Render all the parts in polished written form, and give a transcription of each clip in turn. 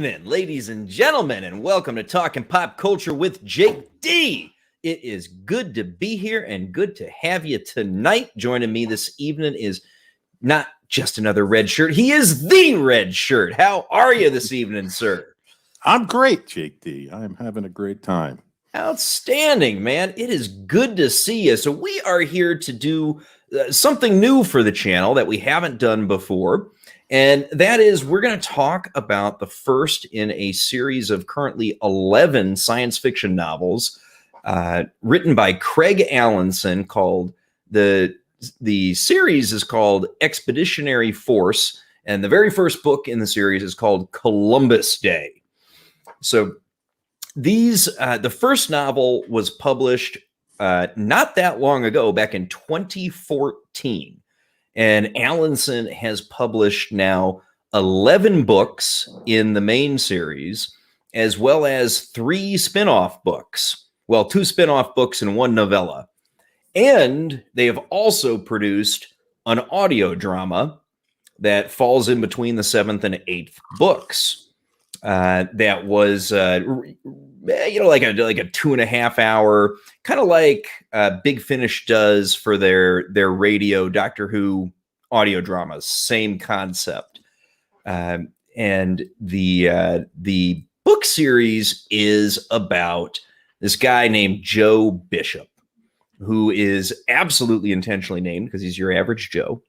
evening, ladies and gentlemen, and welcome to Talking Pop Culture with Jake D. It is good to be here and good to have you tonight. Joining me this evening is not just another red shirt. He is the red shirt. How are you this evening, sir? I'm great, Jake D. I'm having a great time. Outstanding, man. It is good to see you. So we are here to do something new for the channel that we haven't done before. And that is, we're going to talk about the first in a series of currently 11 science fiction novels written by Craig Allenson. Called the series is called Expeditionary Force, and the very first book in the series is called Columbus Day. So these the first novel was published not that long ago, back in 2014. And Allenson has published now 11 books in the main series, as well as 3 spin-off books. Well, 2 spin-off books and 1 novella. And they have also produced an audio drama that falls in between the 7th and 8th books. That was, like a 2.5 hour, kind of like Big Finish does for their radio Doctor Who audio dramas. Same concept. And the book series is about this guy named Joe Bishop, who is absolutely intentionally named because he's your average Joe.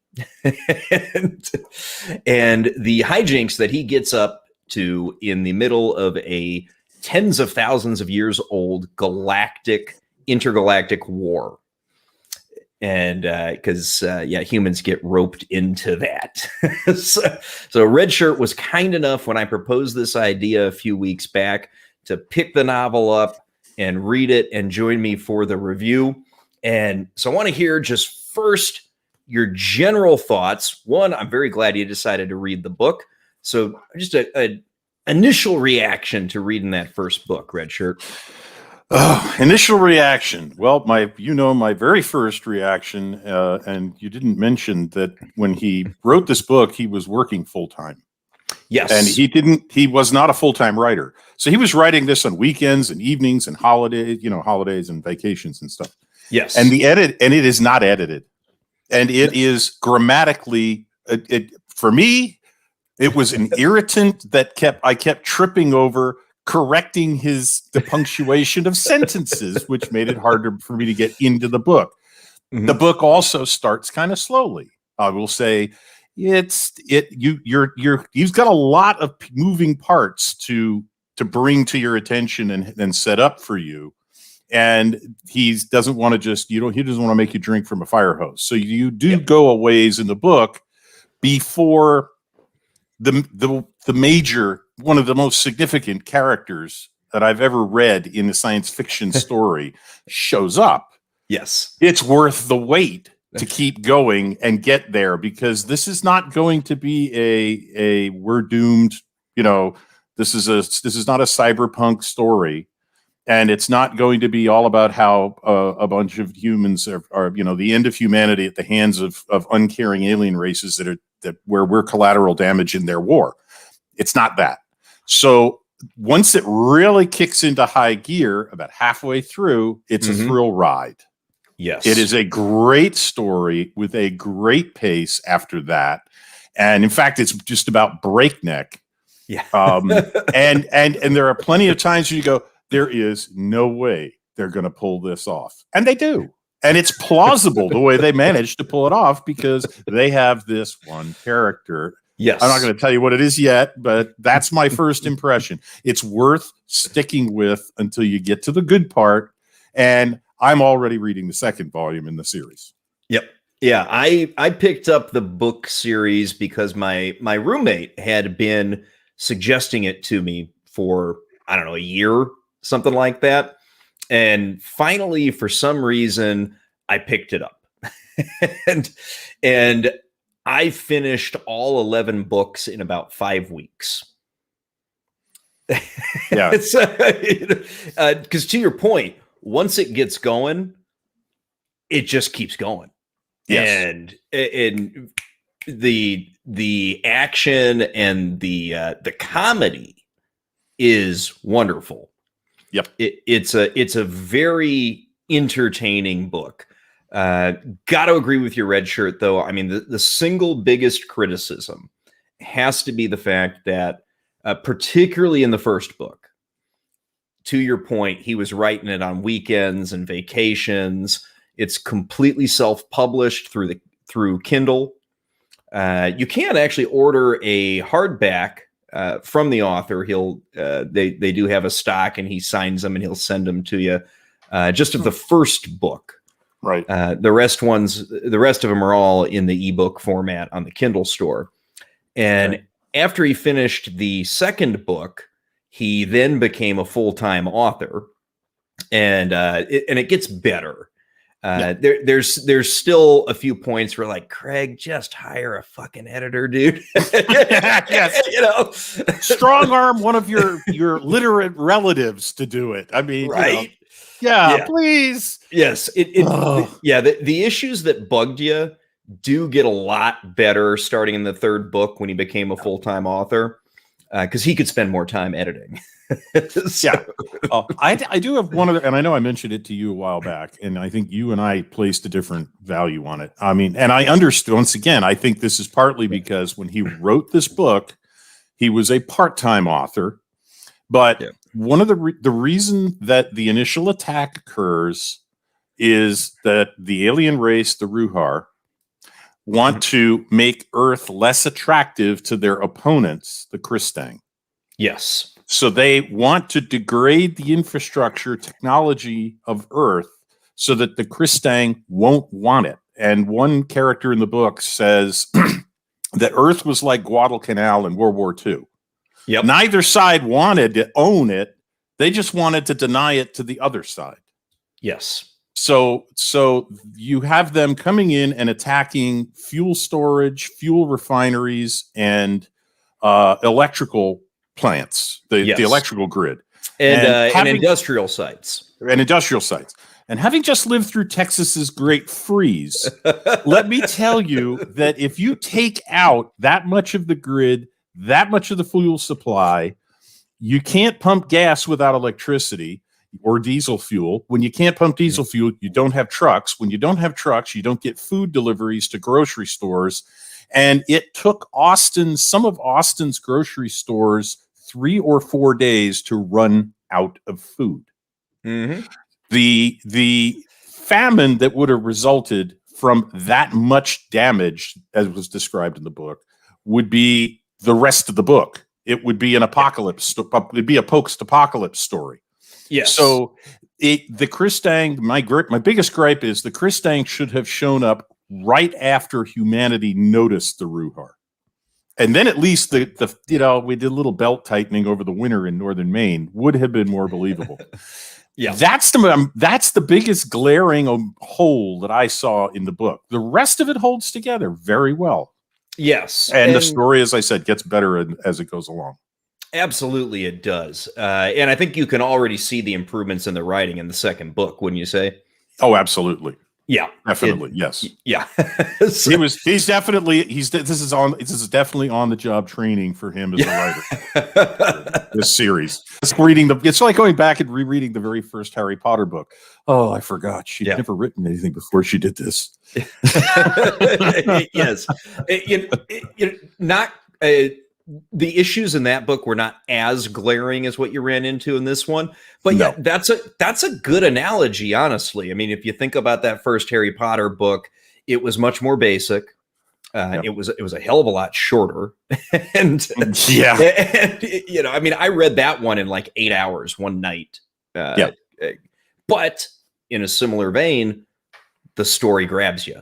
and the hijinks that he gets up to in the middle of a tens of thousands of years old intergalactic war. And because humans get roped into that. so Red Shirt was kind enough, when I proposed this idea a few weeks back, to pick the novel up and read it and join me for the review. And so I want to hear just first your general thoughts. One, I'm very glad you decided to read the book. So just a initial reaction to reading that first book, Red Shirt. Initial reaction. Well, my very first reaction, and you didn't mention that when he wrote this book, he was working full-time. Yes. And he was not a full-time writer. So he was writing this on weekends and evenings and holidays and vacations and stuff. Yes. And it is not edited. And it is grammatically, for me, it was an irritant that I kept tripping over, correcting the punctuation of sentences, which made it harder for me to get into the book. Mm-hmm. The book also starts kind of slowly. I will say you've got a lot of moving parts to bring to your attention and set up for you. And he doesn't want to he doesn't want to make you drink from a fire hose. So you do go a ways in the book before the major, one of the most significant characters that I've ever read in a science fiction story shows up. Yes. It's worth the wait to keep going and get there, because this is not going to be a we're doomed, this is not a cyberpunk story. And it's not going to be all about how a bunch of humans are the end of humanity at the hands of uncaring alien races where we're collateral damage in their war. It's not that. So once it really kicks into high gear, about halfway through, it's a thrill ride. Yes. It is a great story with a great pace after that. And in fact, it's just about breakneck. Yeah. And there are plenty of times where you go, there is no way they're going to pull this off. And they do. And it's plausible the way they managed to pull it off, because they have this one character. Yes. I'm not going to tell you what it is yet, but that's my first impression. It's worth sticking with until you get to the good part. And I'm already reading the second volume in the series. Yep. Yeah. I picked up the book series because my roommate had been suggesting it to me for, I don't know, a year, something like that. And finally, for some reason, I picked it up. and I finished all 11 books in about 5 weeks. Yeah. Because to your point, once it gets going, it just keeps going. Yes. And the action and the comedy is wonderful. Yep. It's a very entertaining book. Got to agree with your red shirt, though. I mean, the single biggest criticism has to be the fact that, particularly in the first book, to your point, he was writing it on weekends and vacations. It's completely self-published through Kindle. You can actually order a hardback from the author. They do have a stock, and he signs them and he'll send them to you. Just of the first book. Right. The rest of them are all in the ebook format on the Kindle store. And after he finished the second book, he then became a full-time author, and it gets better. There's still a few points where, like, Craig, just hire a fucking editor, dude. Yes. You know, strong arm one of your literate relatives to do it. I mean, right? Yeah, please. Yes. The issues that bugged you do get a lot better starting in the third book when he became a full-time author, because he could spend more time editing. I do have one other, and I know I mentioned it to you a while back, and I think you and I placed a different value on it. I mean, and I understood, once again, I think this is partly because when he wrote this book, he was a part-time author, but one of the reason that the initial attack occurs is that the alien race, the Ruhar, want to make Earth less attractive to their opponents, the Kristang. Yes. So they want to degrade the infrastructure technology of Earth so that the Kristang won't want it. And one character in the book says that Earth was like Guadalcanal in World War II. Yep. Neither side wanted to own it. They just wanted to deny it to the other side. Yes. So you have them coming in and attacking fuel storage, fuel refineries, and electrical plants, the electrical grid, and industrial sites. And having just lived through Texas's Great Freeze, let me tell you that if you take out that much of the grid, that much of the fuel supply, you can't pump gas without electricity or diesel fuel. When you can't pump diesel fuel, you don't have trucks. When you don't have trucks, you don't get food deliveries to grocery stores. And it took some of Austin's grocery stores 3 or 4 days to run out of food. Mm-hmm. The famine that would have resulted from that much damage, as was described in the book, would be the rest of the book. It would be an apocalypse. It'd be a post-apocalypse story. Yes. So the Kristang, my biggest gripe is the Kristang should have shown up right after humanity noticed the Ruhar. And then at least we did a little belt tightening over the winter in northern Maine would have been more believable. That's the biggest glaring hole that I saw in the book. The rest of it holds together very well. Yes. And the story, as I said, gets better as it goes along. Absolutely, it does. And I think you can already see the improvements in the writing in the second book, wouldn't you say? Oh, absolutely. Yeah, definitely. Yes. Yeah. This is definitely on the job training for him as a writer. This series. It's like going back and rereading the very first Harry Potter book. Oh, I forgot. She'd never written anything before she did this. Yes. The issues in that book were not as glaring as what you ran into in this one, but that's a good analogy, honestly. I mean, if you think about that first Harry Potter book, it was much more basic. It was a hell of a lot shorter, and I mean, I read that one in like 8 hours one night. But in a similar vein, the story grabs you,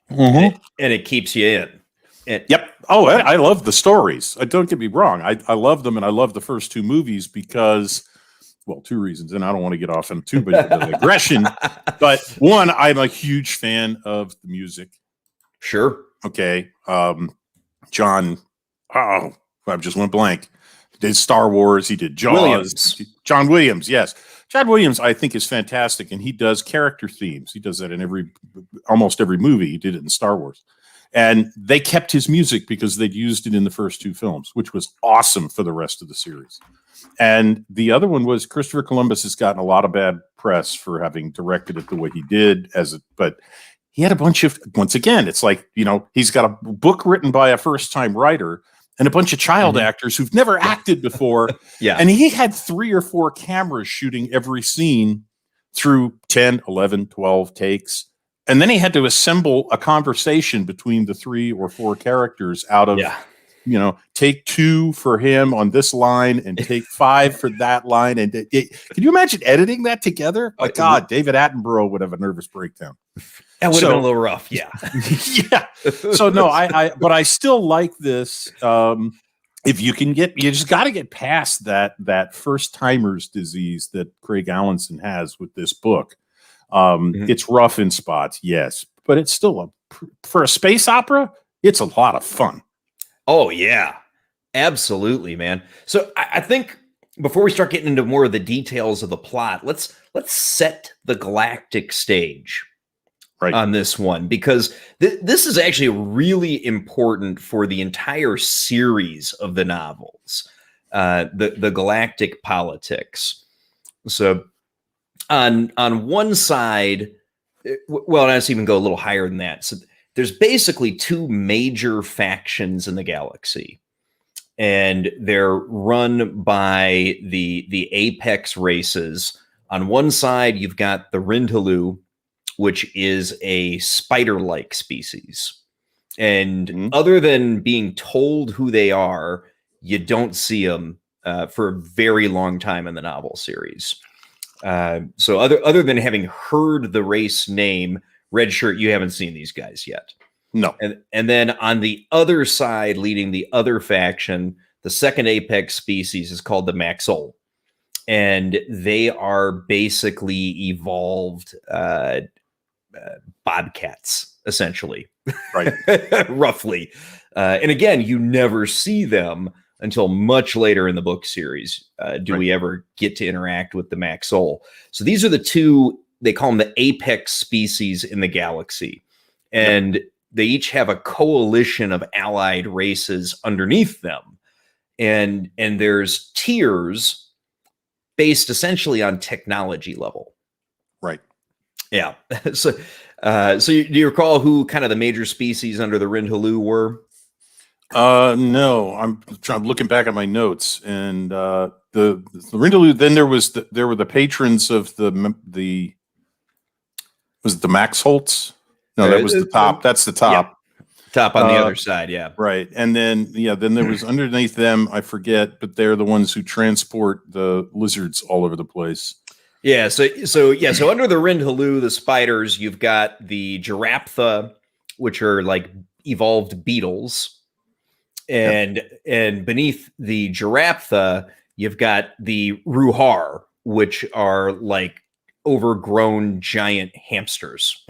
and it keeps you in. Oh, I love the stories. Don't get me wrong. I love them, and I love the first 2 movies because, well, 2 reasons, and I don't want to get off on too much of the aggression. But one, I'm a huge fan of the music. Sure. Okay. John. I just went blank. He did Star Wars. He did Jaws. John Williams. Yes. John Williams, I think, is fantastic, and he does character themes. He does that in almost every movie. He did it in Star Wars. And they kept his music because they'd used it in the first 2 films, which was awesome for the rest of the series. And the other one was Christopher Columbus has gotten a lot of bad press for having directed it the way he did, but he had a bunch of, once again, it's like, he's got a book written by a first-time writer and a bunch of child actors who've never acted before. Yeah. And he had 3 or 4 cameras shooting every scene through 10, 11, 12 takes. And then he had to assemble a conversation between the 3 or 4 characters out of, take 2 for him on this line and take 5 for that line. And can you imagine editing that together? My God, David Attenborough would have a nervous breakdown. That would have been a little rough. Yeah. Yeah. So no, but I still like this. If you just got to get past that first timers disease that Craig Allenson has with this book. It's rough in spots, yes, but it's still for a space opera, it's a lot of fun. Oh yeah, absolutely, man. So I think before we start getting into more of the details of the plot, let's set the galactic stage on this one, because this is actually really important for the entire series of the novels, the galactic politics. So on one side, well, let's even go a little higher than that. So there's basically 2 major factions in the galaxy, and they're run by the apex races. On one side, you've got the Rindhalu, which is a spider-like species. And other than being told who they are, you don't see them for a very long time in the novel series. So other than having heard the race name, Red Shirt, you haven't seen these guys yet. No. And then on the other side, leading the other faction, the second apex species is called the Maxol. And they are basically evolved bobcats, essentially. Right. Roughly. And again, you never see them until much later in the book series. We ever get to interact with the Maxol. So these are the 2, they call them the apex species in the galaxy. And they each have a coalition of allied races underneath them. And there's tiers based essentially on technology level. Right. Yeah. So do you recall who kind of the major species under the Rindhalu were? No, I'm looking back at my notes, and the Rindhalu. Then there were the patrons of the was it the Max Holtz? No, that was the top. That's the top. Yeah. Top on the other side, yeah. Right. And then then there was underneath them, I forget, but they're the ones who transport the lizards all over the place. Yeah, so under the Rindhalu, the spiders, you've got the Giraffetha, which are like evolved beetles. And beneath the Giraffetha, you've got the Ruhar, which are like overgrown giant hamsters.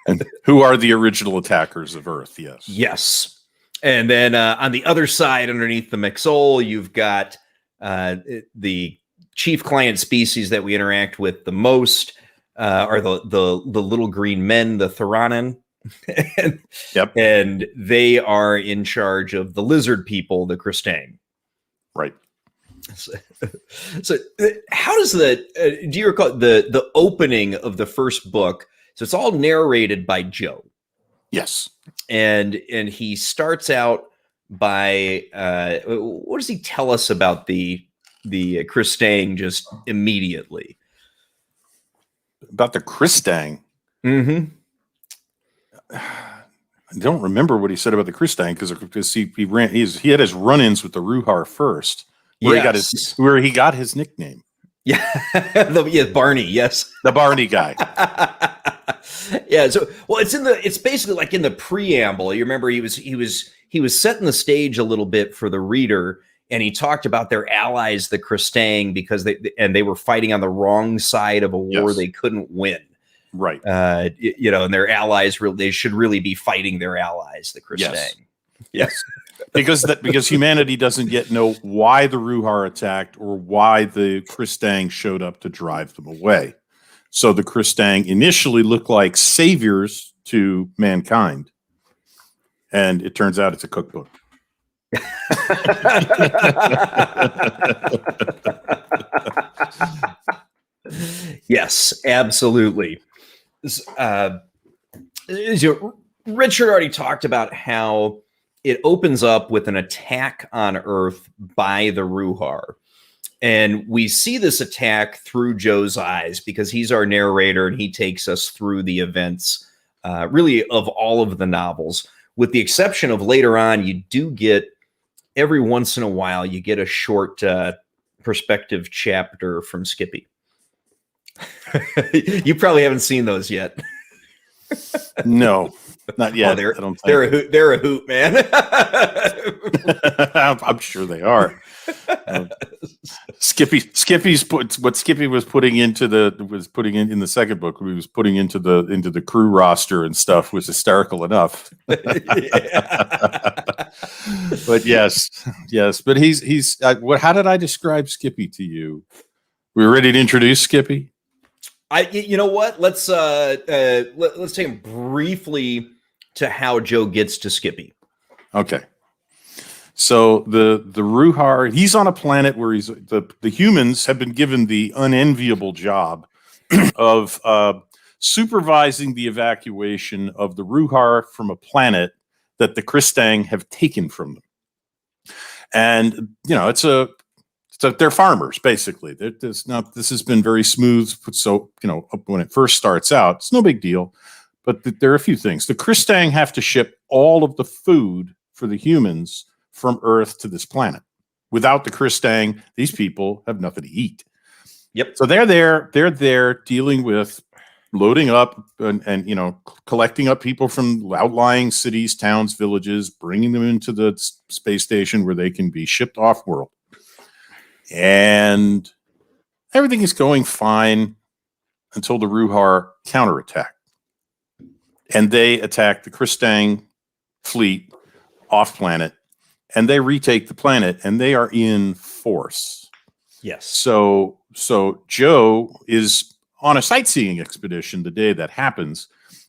And who are the original attackers of Earth, yes. Yes. And then on the other side, underneath the Maxol, you've got the chief client species that we interact with the most are the little green men, the Theranen. And they are in charge of the lizard people, the Kristang. Right. So how does do you recall the opening of the first book? So it's all narrated by Joe. Yes. And he starts out by what does he tell us about the Kristang just immediately? About the Kristang? Mm-hmm. I don't remember what he said about the Kristang because he had his run-ins with the Ruhar first, where he got his nickname. Yeah, Barney. Yes, the Barney guy. Yeah. So, well, it's basically like in the preamble. You remember he was setting the stage a little bit for the reader, and he talked about their allies, the Kristang, because they were fighting on the wrong side of a war they couldn't win. Right. And their allies they should really be fighting their allies, the Kristang. Yes. because humanity doesn't yet know why the Ruhar attacked or why the Kristang showed up to drive them away. So the Kristang initially looked like saviors to mankind. And it turns out it's a cookbook. Yes, absolutely. Richard already talked about how it opens up with an attack on Earth by the Ruhar. And we see this attack through Joe's eyes because he's our narrator and he takes us through the events, really, of all of the novels. With the exception of later on, you do get, every once in a while, you get a short perspective chapter from Skippy. You probably haven't seen those yet. No, not yet. Oh, I don't think they're a hoot, man. I'm sure they are. Skippy's what Skippy was putting in the second book. We was putting into the crew roster and stuff was hysterical enough. But yes. But he's how did I describe Skippy to you? We ready to introduce Skippy? You know what? Let's take him briefly to how Joe gets to Skippy. Okay. So the Ruhar, he's on a planet where the humans have been given the unenviable job of supervising the evacuation of the Ruhar from a planet that the Kristang have taken from them. And they're farmers basically. This has been very smooth. So when it first starts out, it's no big deal. But there are a few things. The Kristang have to ship all of the food for the humans from Earth to this planet. Without the Kristang, these people have nothing to eat. Yep. So they're there dealing with loading up and collecting up people from outlying cities, towns, villages, bringing them into the space station where they can be shipped off world. And everything is going fine until the Ruhar counterattack. And they attack the Kristang fleet off planet, and they retake the planet, and they are in force. Yes. So Joe is on a sightseeing expedition the day that happens,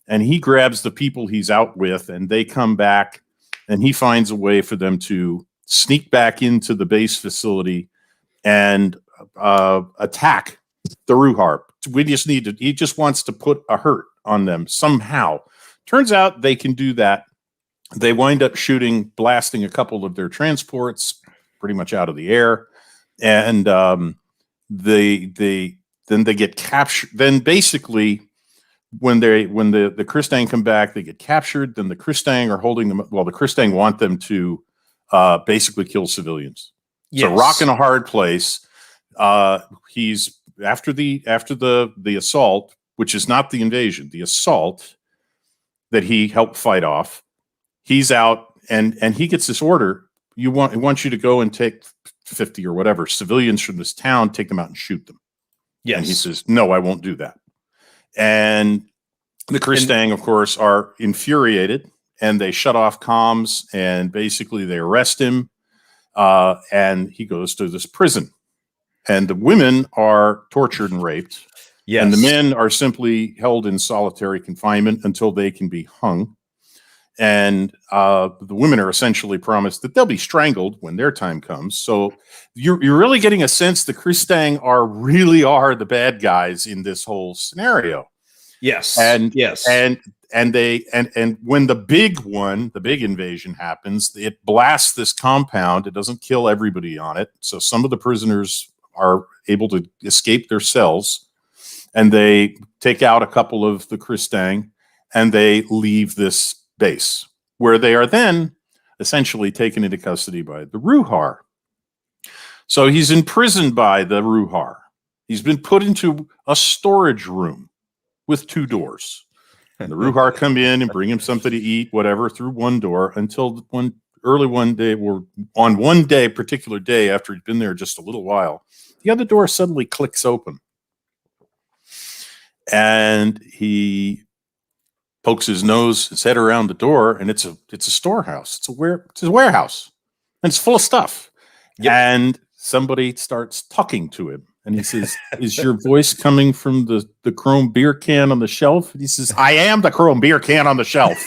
and he grabs the people he's out with, and they come back, and he finds a way for them to sneak back into the base facility and attack the Ruhar. He just wants to put a hurt on them somehow. Turns out they can do that. They wind up blasting a couple of their transports pretty much out of the air. And they get captured. Then basically when the Kristang come back, they get captured. Then the Kristang are holding them. Well, the Kristang want them to basically kill civilians. Yes. So rock in a hard place. He's after the assault, which is not the invasion, the assault that he helped fight off. He's out and he gets this order. He wants you to go and take 50 or whatever civilians from this town, take them out and shoot them. Yes. And he says, no, I won't do that. And the Kristang, of course, are infuriated and they shut off comms and basically they arrest him. And he goes to this prison. And the women are tortured and raped. Yes. And the men are simply held in solitary confinement until they can be hung. And the women are essentially promised that they'll be strangled when their time comes. So you're really getting a sense the Kristang really are the bad guys in this whole scenario. Yes. And when the big invasion happens, it blasts this compound. It doesn't kill everybody on it. So some of the prisoners are able to escape their cells, and they take out a couple of the Kristang, and they leave this base, where they are then essentially taken into custody by the Ruhar. So he's imprisoned by the Ruhar. He's been put into a storage room with 2 doors. And the Ruhar come in and bring him something to eat, whatever, through one door until one particular day after he'd been there just a little while, the other door suddenly clicks open. And he pokes his head around the door, and it's a storehouse. It's a warehouse, and it's full of stuff. Yep. And somebody starts talking to him, And he says, "Is your voice coming from the chrome beer can on the shelf?" And he says, "I am the chrome beer can on the shelf."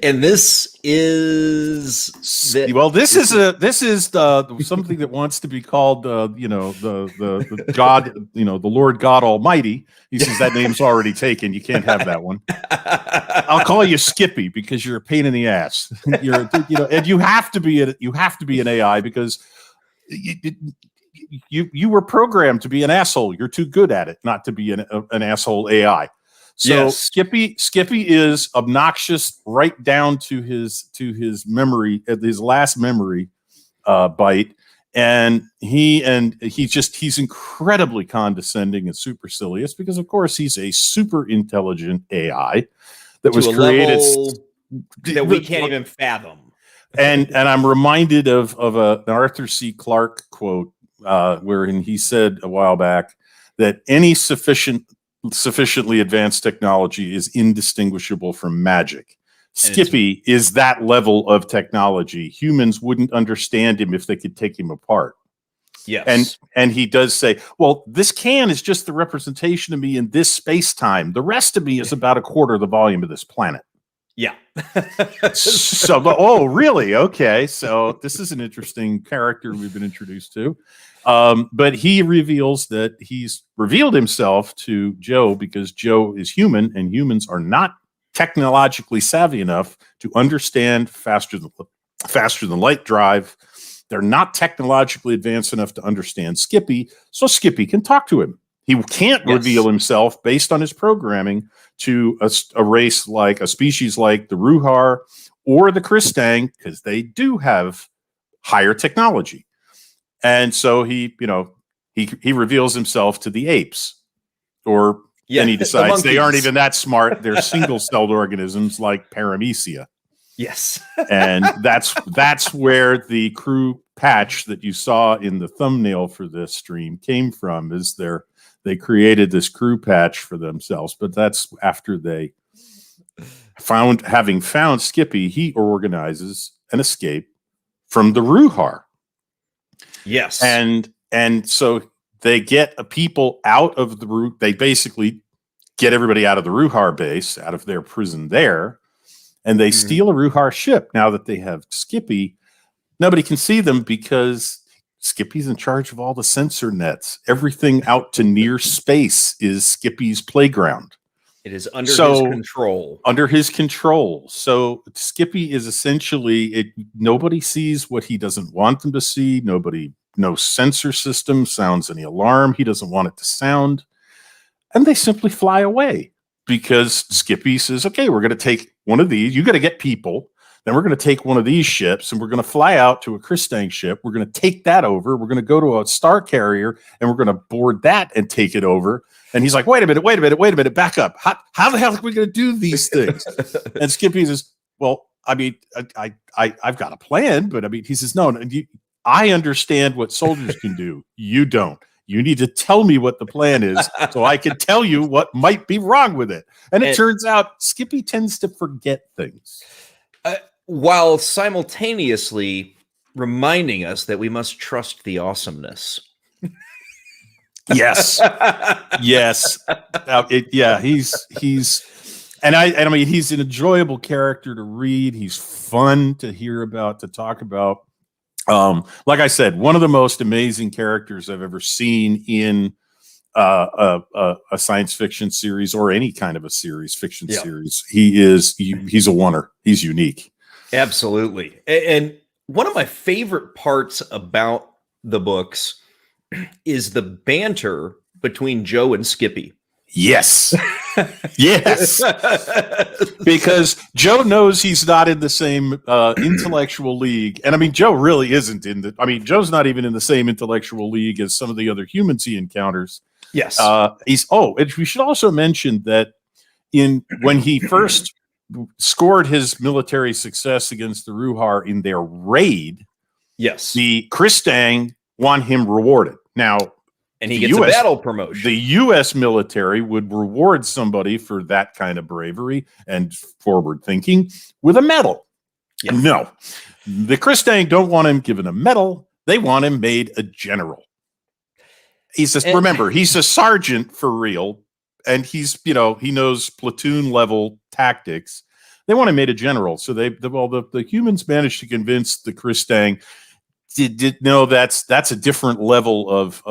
And this is something that wants to be called the God, the Lord God Almighty. He says that name's already taken. You can't have that one. I'll call you Skippy because you're a pain in the ass. And you have to be an AI because you were programmed to be an asshole. You're too good at it not to be an asshole AI. So yes. Skippy is obnoxious right down to his memory, his last memory bite, and he's incredibly condescending and supercilious because of course he's a super intelligent AI that was created that we can't even fathom. And I'm reminded of an Arthur C. Clarke quote wherein he said a while back that any sufficiently advanced technology is indistinguishable from magic. Skippy is that level of technology. Humans wouldn't understand him if they could take him apart. Yes. And he does say, well, this can is just the representation of me in this space-time. The rest of me is about a quarter of the volume of this planet. Yeah. Oh, really? Okay. So this is an interesting character we've been introduced to. But he reveals that he's revealed himself to Joe because Joe is human and humans are not technologically savvy enough to understand faster than light drive. They're not technologically advanced enough to understand Skippy, so Skippy can talk to him. He can't reveal himself based on his programming to a race like a species like the Ruhar or the Kristang because they do have higher technology. And so he reveals himself to the apes, or then he decides they aren't even that smart. They're single-celled organisms like Paramecia. Yes. And that's where the crew patch that you saw in the thumbnail for this stream came from. They created this crew patch for themselves, but that's after they having found Skippy, he organizes an escape from the Ruhar. Yes. And so they get people out of the route. They basically get everybody out of the Ruhar base, out of their prison there, and they steal a Ruhar ship. Now that they have Skippy, nobody can see them because Skippy's in charge of all the sensor nets. Everything out to near space is Skippy's playground. It is under his control. Under his control. So Skippy is essentially nobody sees what he doesn't want them to see. No sensor system sounds any alarm he doesn't want it to sound. And they simply fly away because Skippy says, okay, we're going to take one of these. You got to get people. Then we're going to take one of these ships and we're going to fly out to a Kristang ship. We're going to take that over. We're going to go to a star carrier and we're going to board that and take it over. And he's like, wait a minute, back up. How the hell are we going to do these things? And Skippy says, well, I mean, I've got a plan, but I mean, he says, no, I understand what soldiers can do. You don't. You need to tell me what the plan is so I can tell you what might be wrong with it. And it turns out Skippy tends to forget things. While simultaneously reminding us that we must trust the awesomeness. Yes. Yes. I mean, he's an enjoyable character to read. He's fun to hear about, to talk about. Like I said, one of the most amazing characters I've ever seen in a science fiction series or any kind of a fiction series. He's a oneer. He's unique. Absolutely. And one of my favorite parts about the books is the banter between Joe and Skippy. Yes. Yes. Because Joe knows he's not in the same intellectual league. And I mean, Joe really isn't Joe's not even in the same intellectual league as some of the other humans he encounters. Yes. And we should also mention that when he first scored his military success against the Ruhar in their raid, yes, the Kristang want him rewarded. Now, and he gets a battle promotion. The U.S. military would reward somebody for that kind of bravery and forward thinking with a medal. Yeah. No, the Kristang don't want him given a medal. They want him made a general. Remember, he's a sergeant for real, and he knows platoon level tactics. They want to make a general, so the humans managed to convince the Kristang that's a different level of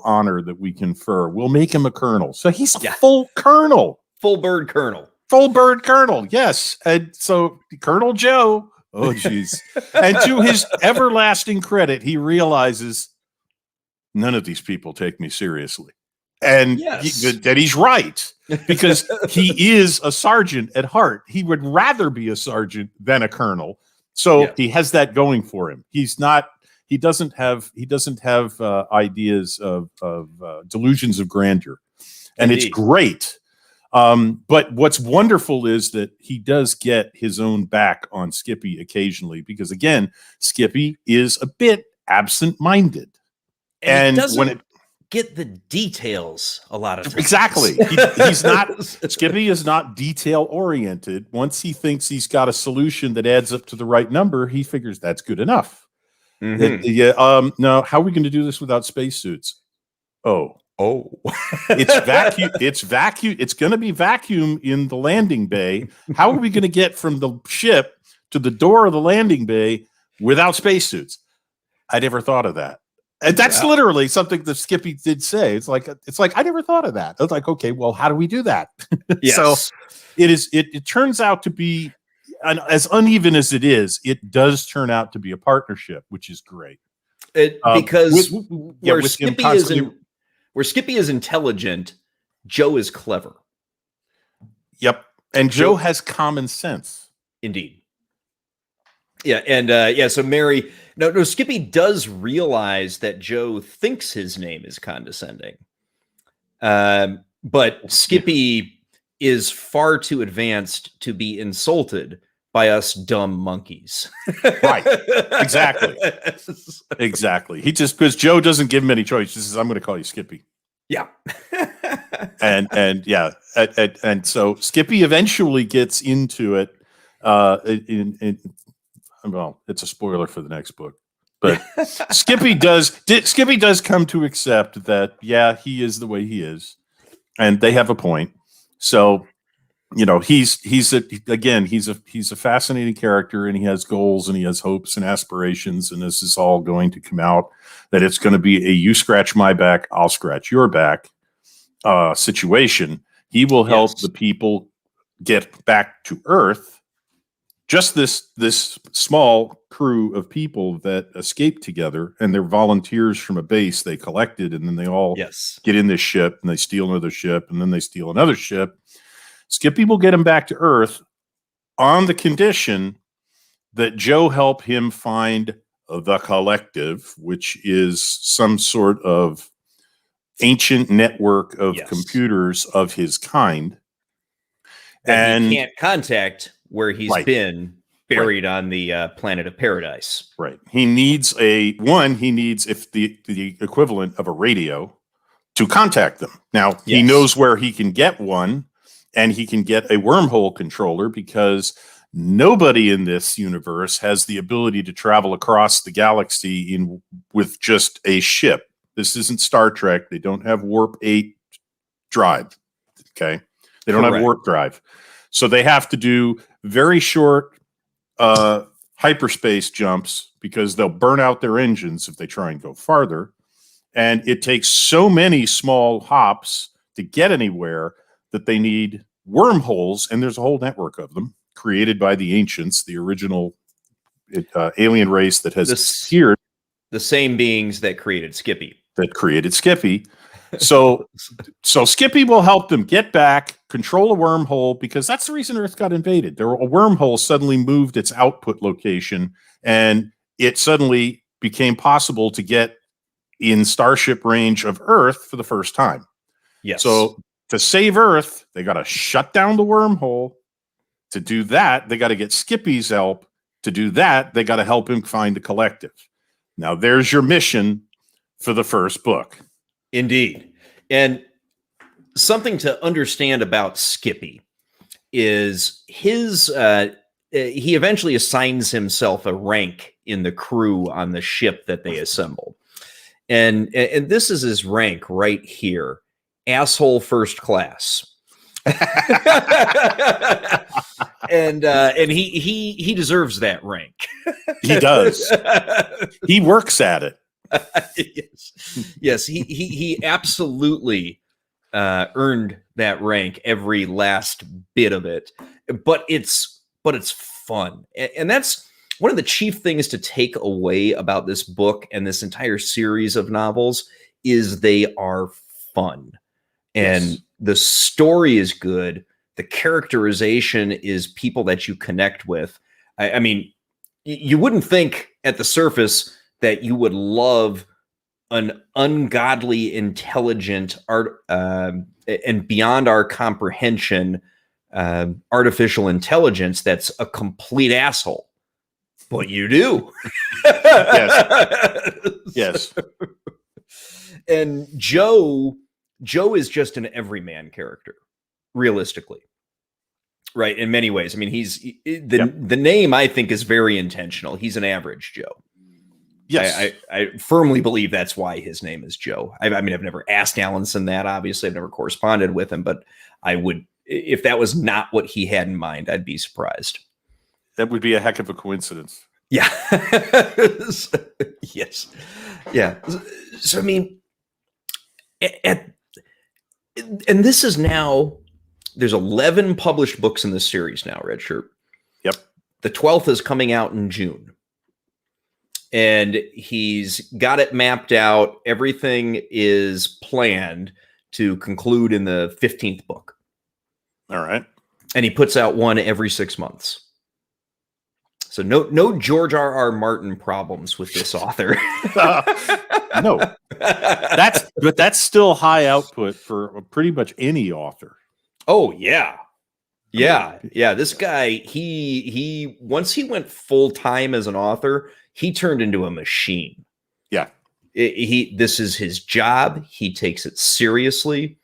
honor that we confer. We'll make him a colonel, so he's a full colonel, full bird colonel, Yes, and so Colonel Joe. Oh, geez. And to his everlasting credit, he realizes none of these people take me seriously. And that he's right, because he is a sergeant at heart. He would rather be a sergeant than a colonel. So he has that going for him. He doesn't have ideas of delusions of grandeur. And Indeed. It's great. But what's wonderful is that he does get his own back on Skippy occasionally, because again, Skippy is a bit absent-minded, and he doesn't get the details a lot of times. Exactly, he's not. Skippy is not detail-oriented. Once he thinks he's got a solution that adds up to the right number, he figures that's good enough. Mm-hmm. No, how are we going to do this without spacesuits? It's vacuum. It's going to be vacuum in the landing bay. How are we going to get from the ship to the door of the landing bay without spacesuits? I never thought of that. And that's literally something that Skippy did say. It's like I never thought of that. I was like, okay, well, how do we do that? Yes. So it turns out to be, as uneven as it is, it does turn out to be a partnership, which is great. Because where Skippy is intelligent, Joe is clever. Yep. And Joe has common sense. Indeed. Yeah. And so Mary, no, Skippy does realize that Joe thinks his name is condescending. But Skippy is far too advanced to be insulted by us dumb monkeys. Right. Exactly. He just, because Joe doesn't give him any choice. He says, I'm going to call you Skippy. Yeah. and so Skippy eventually gets into it. Well, it's a spoiler for the next book, but Skippy does come to accept that, he is the way he is, and they have a point. So, he's a fascinating character, and he has goals, and he has hopes and aspirations, and this is all going to come out that it's going to be a you scratch my back, I'll scratch your back situation. He will help the people get back to Earth. Just this small crew of people that escaped together, and they're volunteers from a base they collected, and then they all get in this ship, and they steal another ship, and then they steal another ship. Skippy will get him back to Earth on the condition that Joe help him find the collective, which is some sort of ancient network of computers of his kind. And he can't contact where he's been buried on the planet of paradise. Right. He needs the equivalent of a radio to contact them. Now, he knows where he can get one, and he can get a wormhole controller, because nobody in this universe has the ability to travel across the galaxy with just a ship. This isn't Star Trek. They don't have warp 8 drive. Okay. They don't have warp drive. So they have to do very short hyperspace jumps, because they'll burn out their engines if they try and go farther. And it takes so many small hops to get anywhere that they need wormholes, and there's a whole network of them created by the ancients, the original alien race that has disappeared. The same beings that created Skippy. So Skippy will help them get back, control a wormhole, because that's the reason Earth got invaded. A wormhole suddenly moved its output location, and it suddenly became possible to get in starship range of Earth for the first time. Yes. So to save Earth, they got to shut down the wormhole. To do that, they got to get Skippy's help. To do that, they got to help him find the collective. Now, there's your mission for the first book. Indeed. And something to understand about Skippy is he eventually assigns himself a rank in the crew on the ship that they assemble. and this is his rank right here, asshole first class. and he deserves that rank. He does. He works at it. Yes, he absolutely earned that rank, every last bit of it. But it's fun, and that's one of the chief things to take away about this book and this entire series of novels is they are fun, and Yes. the story is good. The characterization is people that you connect with. I mean, you wouldn't think at the surface that you would love an ungodly, intelligent art and beyond our comprehension artificial intelligence that's a complete asshole, but you do. Yes. And Joe is just an everyman character, realistically, right? In many ways. I mean, the name, I think, is very intentional. He's an average Joe. Yes. I firmly believe that's why his name is Joe. I mean, I've never asked Allenson that. Obviously, I've never corresponded with him, but I would, if that was not what he had in mind, I'd be surprised. That would be a heck of a coincidence. Yeah. Yes. Yeah. So, I mean, and this is now, there's 11 published books in this series now, Redshirt. Yep. The 12th is coming out in June. And he's got it mapped out. Everything is planned to conclude in the 15th book. All right. And he puts out one every 6 months. So no George R.R. Martin problems with this author. No. That's still high output for pretty much any author. Oh, yeah. Yeah. Yeah. This guy, he once he went full time as an author, he turned into a machine. Yeah. This is his job. He takes it seriously.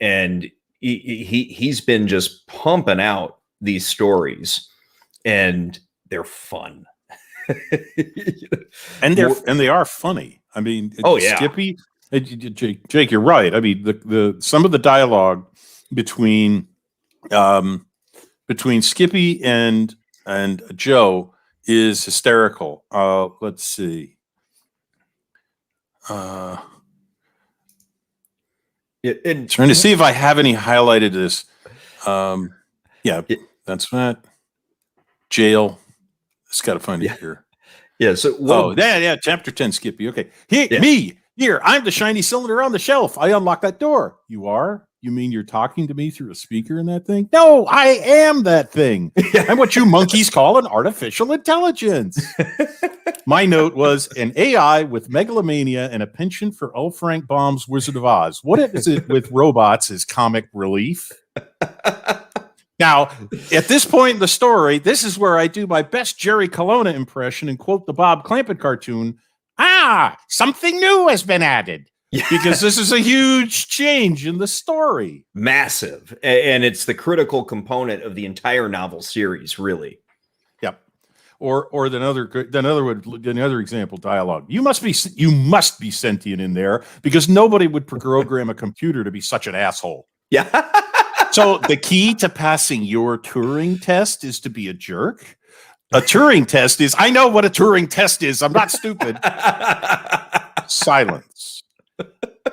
And he's been just pumping out these stories, and they're fun. And they are funny. I mean, oh yeah. Skippy, Jake, you're right. I mean, the some of the dialogue between Skippy and Joe is hysterical. Let's see. Trying to see if I have any highlighted this. Yeah, that's that. Jail. It's got to find it here. Yeah. So yeah. Chapter 10, Skippy. Okay. Me. Here, I'm the shiny cylinder on the shelf. I unlock that door. You are? You mean you're talking to me through a speaker in that thing? No, I am that thing. I'm what you monkeys call an artificial intelligence. My note was an AI with megalomania and a penchant for L. Frank Baum's Wizard of Oz. What is it with robots is comic relief? Now, at this point in the story, this is where I do my best Jerry Colonna impression and quote the Bob Clampett cartoon. Something new has been added. Yeah. Because this is a huge change in the story. Massive. And it's the critical component of the entire novel series, really. Yep. Or another example dialogue. You must be sentient in there because nobody would program a computer to be such an asshole. Yeah. So the key to passing your Turing test is to be a jerk. A Turing test is, I know what a Turing test is. I'm not stupid. Silence.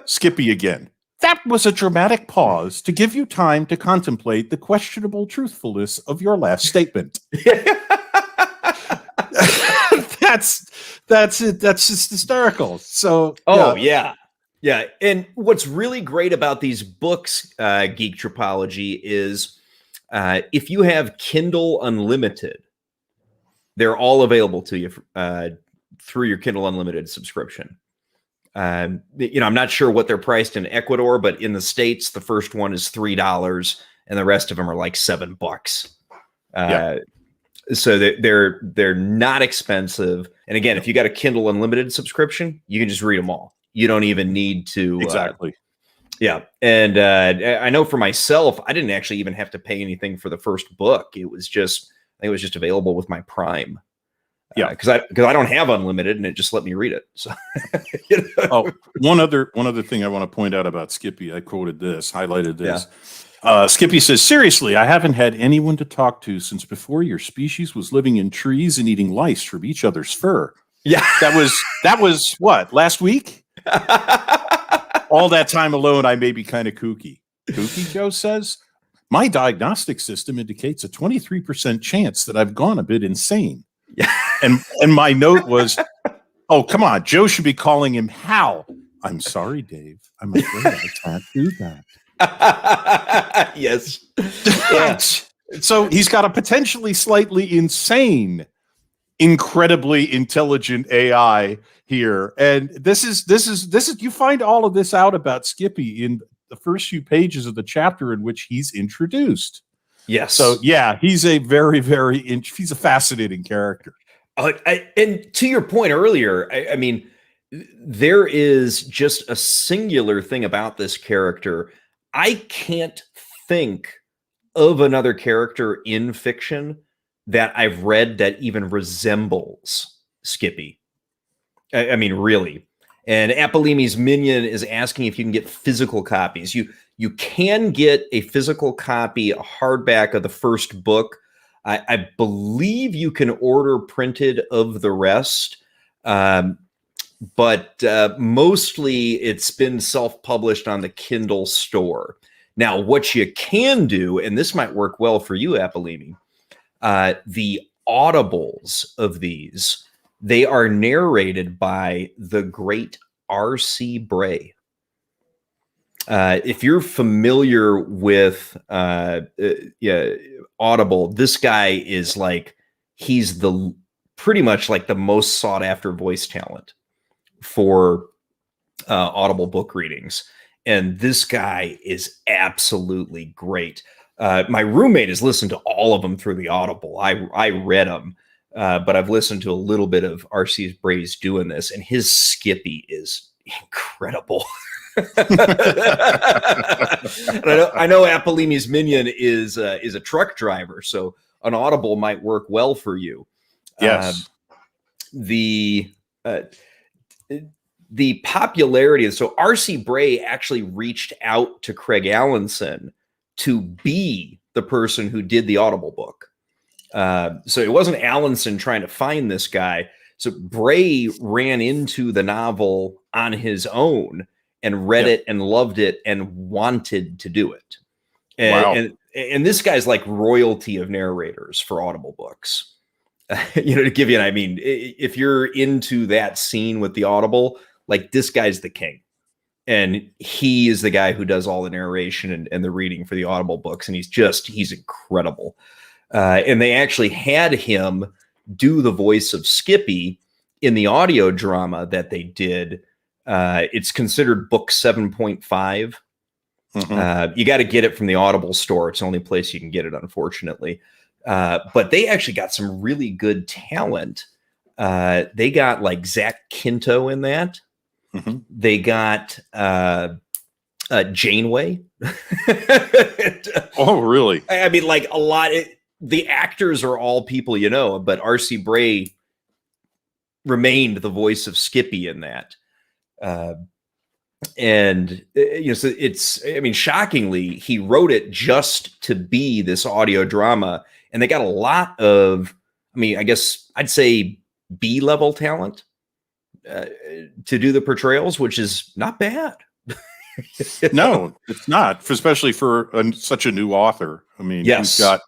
Skippy again. That was a dramatic pause to give you time to contemplate the questionable truthfulness of your last statement. That's it. That's just hysterical. So, yeah. And what's really great about these books, Geek Tropology, is if you have Kindle Unlimited, they're all available to you through your Kindle Unlimited subscription. I'm not sure what they're priced in Ecuador, but in the States, the first one is $3 and the rest of them are like $7. So they're not expensive. And again, if you got a Kindle Unlimited subscription, you can just read them all. You don't even need to. Exactly. Yeah. And I know for myself, I didn't actually even have to pay anything for the first book. I think it was just available with my Prime. Yeah. Because I don't have unlimited, and it just let me read it. So, you know? Oh, one other thing I want to point out about Skippy. I quoted this, highlighted this. Skippy says, "Seriously, I haven't had anyone to talk to since before your species was living in trees and eating lice from each other's fur." Yeah, that was what, last week? All that time alone, I may be kind of kooky. Kooky, Joe says. My diagnostic system indicates a 23% chance that I've gone a bit insane. Yeah. And my note was, oh, come on, Joe should be calling him Hal. I'm sorry, Dave. I'm afraid I can't do that. Yes. Yeah. So he's got a potentially slightly insane, incredibly intelligent AI here. And this is you find all of this out about Skippy in the first few pages of the chapter in which he's introduced. Yes. So yeah, he's a very, he's a fascinating character. And to your point earlier, I mean, there is just a singular thing about this character. I can't think of another character in fiction that I've read that even resembles Skippy. I mean, really. And Apolemi's Minion is asking if you can get physical copies. You can get a physical copy, a hardback of the first book. I believe you can order printed of the rest, but mostly it's been self-published on the Kindle store. Now, what you can do, and this might work well for you, Apolemi, the audibles of these, they are narrated by the great R.C. Bray. If you're familiar with Audible, this guy is like, he's the pretty much like the most sought after voice talent for Audible book readings. And this guy is absolutely great. My roommate has listened to all of them through the Audible. I read them. But I've listened to a little bit of R.C. Bray's doing this, and his Skippy is incredible. And I know Apolemi's Minion is a truck driver, so an Audible might work well for you. Yes. The popularity. So R.C. Bray actually reached out to Craig Allenson to be the person who did the Audible book. So it wasn't Allenson trying to find this guy. So Bray ran into the novel on his own and read it and loved it and wanted to do it. And, and this guy's like royalty of narrators for Audible books. To give you I mean, if you're into that scene with the Audible, like this guy's the king. And he is the guy who does all the narration and the reading for the Audible books. And he's incredible. And they actually had him do the voice of Skippy in the audio drama that they did. It's considered book 7.5. You got to get it from the Audible store. It's the only place you can get it, unfortunately. But they actually got some really good talent. They got like Zach Quinto in that. They got Janeway. Oh, really? I mean, like a lot. The actors are all people you know, but R.C. Bray remained the voice of Skippy in that. So it's, I mean, shockingly, he wrote it just to be this audio drama, and they got a lot of, I mean, I guess I'd say B-level talent to do the portrayals, which is not bad. No, it's not, especially for such a new author. I mean, he's got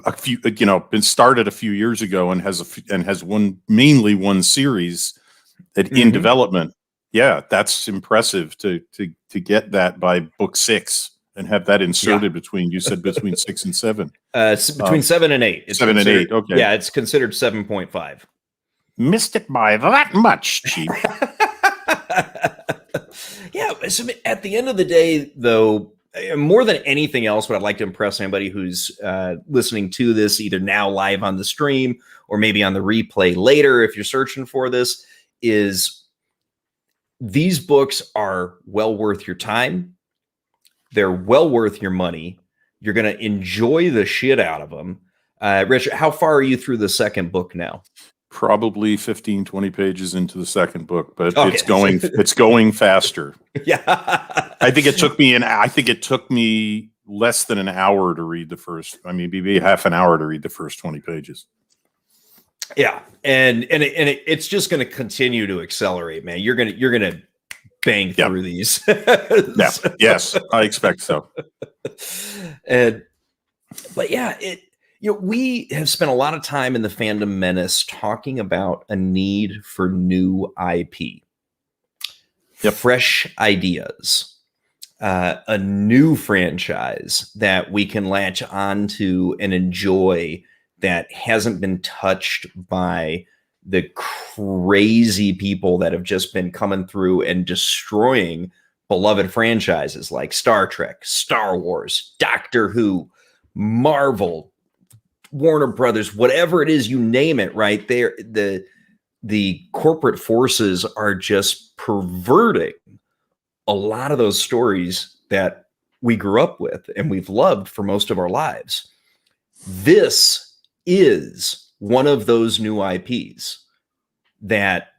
a few, been started a few years ago and has mainly one series in development. Yeah, that's impressive to get that by book 6 and have that inserted between 6 and 7. Between 7 and 8. It's 7 and 8. Okay. Yeah, it's considered 7.5. Missed it by that much, Chief. Yeah, so at the end of the day, though, more than anything else, what I'd like to impress anybody who's listening to this, either now live on the stream or maybe on the replay later, if you're searching for this, is these books are well worth your time. They're well worth your money. You're going to enjoy the shit out of them. Richard, how far are you through the second book now? probably 15, 20 pages into the second book, but Okay. it's going faster. Yeah. I think it took me less than an hour to read the first. I mean, maybe half an hour to read the first 20 pages. Yeah, and it's just going to continue to accelerate, man. You're gonna bang through these. Yeah. Yes, I expect so. But yeah, we have spent a lot of time in the Fandom Menace talking about a need for new IP, fresh ideas, a new franchise that we can latch onto and enjoy that hasn't been touched by the crazy people that have just been coming through and destroying beloved franchises like Star Trek, Star Wars, Doctor Who, Marvel, Warner Brothers, whatever it is, you name it, right there. The corporate forces are just perverting a lot of those stories that we grew up with and we've loved for most of our lives. This is one of those new IPs that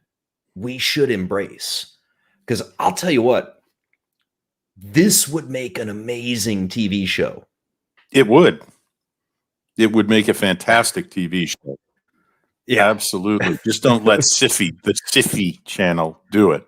we should embrace. Because I'll tell you what, this would make an amazing TV show. It would. It would make a fantastic TV show. Yeah, absolutely. Just don't let the Syfy channel do it.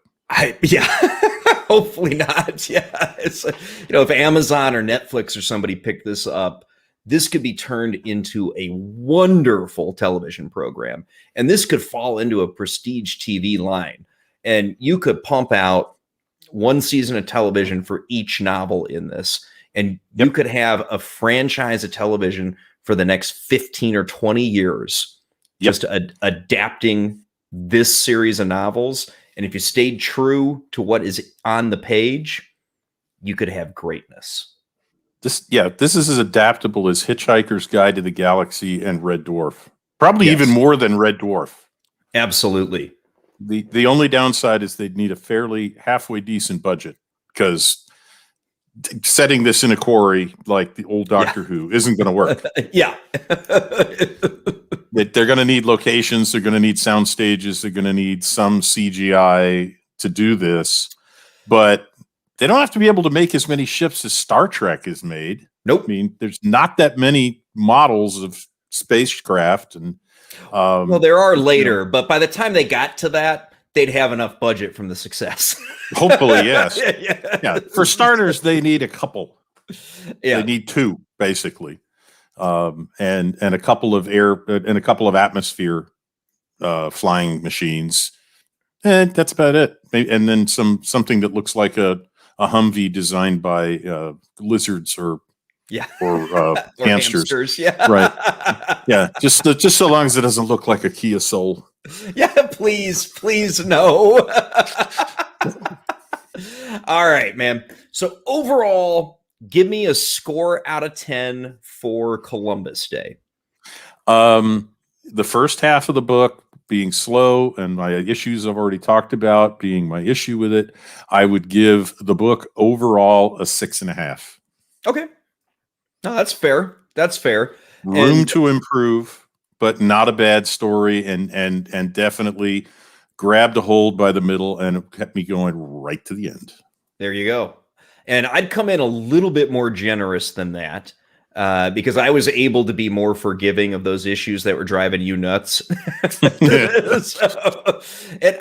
Hopefully not. Yeah. It's, if Amazon or Netflix or somebody picked this up, this could be turned into a wonderful television program. And this could fall into a prestige TV line. And you could pump out one season of television for each novel in this. And you could have a franchise of television for the next 15 or 20 years, just adapting this series of novels. And if you stayed true to what is on the page, you could have greatness. This is as adaptable as Hitchhiker's Guide to the Galaxy and Red Dwarf. Probably even more than Red Dwarf. Absolutely. The only downside is they'd need a fairly halfway decent budget, because setting this in a quarry like the old Doctor Who isn't going to work. They're going to need locations. They're going to need sound stages. They're going to need some CGI to do this. But they don't have to be able to make as many ships as Star Trek has made. Nope. I mean, there's not that many models of spacecraft. And well, there are later, but by the time they got to that, they'd have enough budget from the success. Hopefully, yes. For starters, they need a couple. They need two, basically, and a couple of atmosphere flying machines, and that's about it. And then something that looks like a Humvee designed by lizards or hamsters. Right. Just so long as it doesn't look like a Kia Soul. Please no. All right, man. So overall, give me a score out of 10 for Columbus Day. The first half of the book being slow, and my issues I've already talked about being my issue with it, I would give the book overall a 6.5. Okay. No, that's fair. Room to improve, but not a bad story, and definitely grabbed a hold by the middle, and it kept me going right to the end. There you go. And I'd come in a little bit more generous than that, because I was able to be more forgiving of those issues that were driving you nuts. And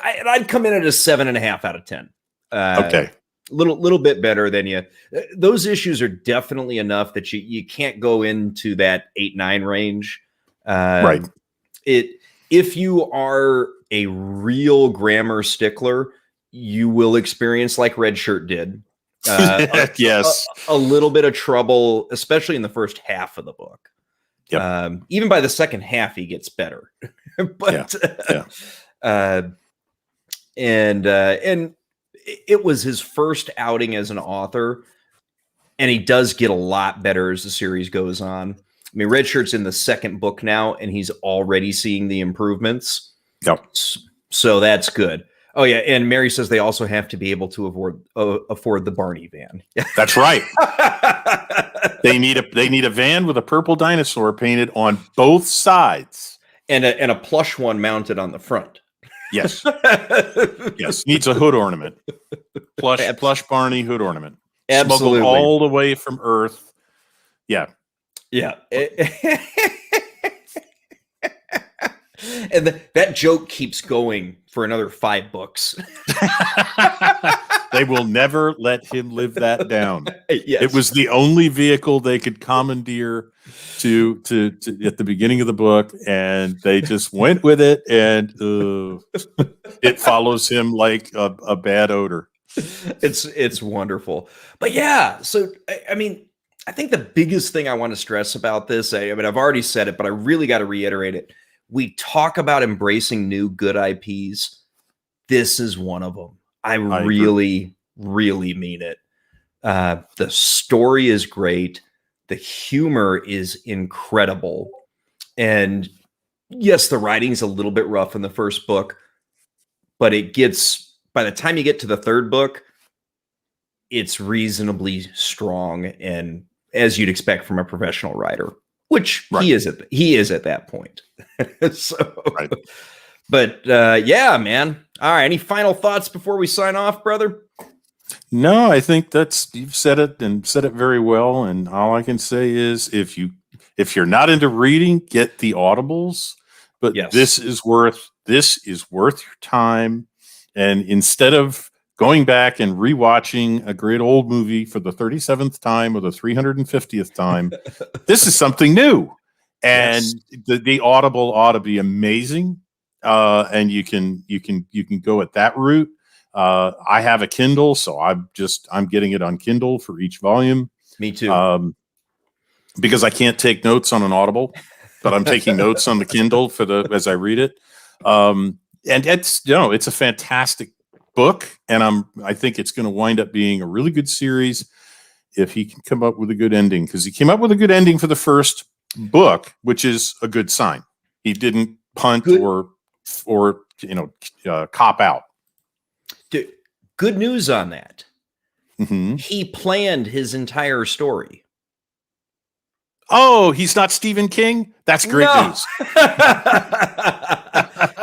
I'd come in at a 7.5 out of 10. Okay. Little bit better than you. Those issues are definitely enough that you can't go into that 8-9 range. Right. If you are a real grammar stickler, you will experience like Red Shirt did. Yes. A little bit of trouble, especially in the first half of the book. Yep. Even by the second half, he gets better. But and it was his first outing as an author, and he does get a lot better as the series goes on. I mean, Red Shirt's in the second book now, and he's already seeing the improvements. Yep. So that's good. Oh yeah, and Mary says they also have to be able to afford the Barney van. That's right. They need a van with a purple dinosaur painted on both sides. And a plush one mounted on the front. Yes. Yes. Needs a hood ornament. Plush Barney hood ornament. Absolutely. Smuggled all the way from Earth. Yeah. Yeah. And that joke keeps going for another 5 books. They will never let him live that down. Yes. It was the only vehicle they could commandeer to at the beginning of the book, and they just went with it, and it follows him like a bad odor. It's wonderful. But yeah, so I mean, I think the biggest thing I want to stress about this, I mean, I've already said it, but I really got to reiterate it. We talk about embracing new good IPs. This is one of them. I really mean it. The story is great. The humor is incredible. And yes, the writing's a little bit rough in the first book, but it gets, by the time you get to the third book, it's reasonably strong, and as you'd expect from a professional writer, which he is at that point. So, but yeah, man. All right. Any final thoughts before we sign off, brother? No, I think you've said it and said it very well. And all I can say is, if you're not into reading, get the audibles. But this is worth your time. And instead of going back and rewatching a great old movie for the 37th time or the 350th time, this is something new. And the Audible ought to be amazing. And you can go at that route. I have a Kindle, so I'm getting it on Kindle for each volume. Me too. Because I can't take notes on an Audible, but I'm taking notes on the Kindle as I read it. And it's a fantastic book, and I think it's going to wind up being a really good series if he can come up with a good ending, because he came up with a good ending for the first book, which is a good sign. He didn't punt or cop out. Good news on that. Mm-hmm. He planned his entire story. Oh, he's not Stephen King? That's great news.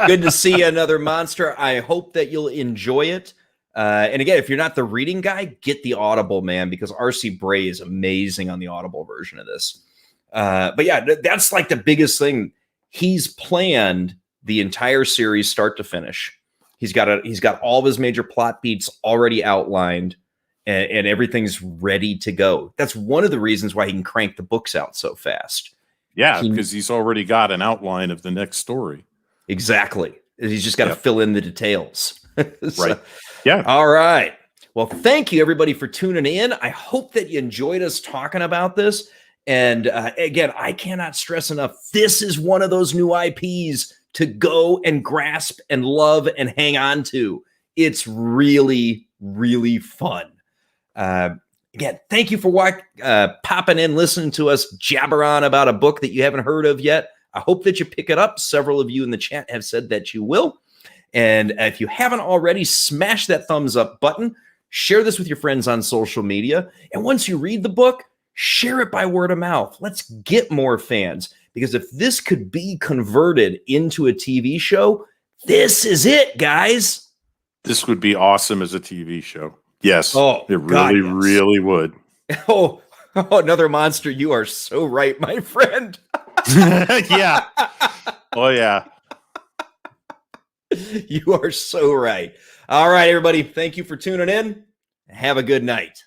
Good to see another monster. I hope that you'll enjoy it. And again, if you're not the reading guy, get the Audible, man, because R.C. Bray is amazing on the Audible version of this. But yeah, that's like the biggest thing. He's planned the entire series start to finish. He's got all of his major plot beats already outlined, and everything's ready to go. That's one of the reasons why he can crank the books out so fast. Yeah, because he's already got an outline of the next story. Exactly. He's just got to fill in the details. Right. Yeah. All right. Well, thank you, everybody, for tuning in. I hope that you enjoyed us talking about this. And again, I cannot stress enough, this is one of those new IPs to go and grasp and love and hang on to. It's really, really fun. Again, thank you for popping in, listening to us jabber on about a book that you haven't heard of yet. I hope that you pick it up. Several of you in the chat have said that you will. And if you haven't already, smash that thumbs up button. Share this with your friends on social media. And once you read the book, share it by word of mouth. Let's get more fans. Because if this could be converted into a TV show, this is it, guys. This would be awesome as a TV show. Yes. Oh, it really, really would. Oh, another monster. You are so right, my friend. Yeah. Oh, yeah. You are so right. All right, everybody. Thank you for tuning in. Have a good night.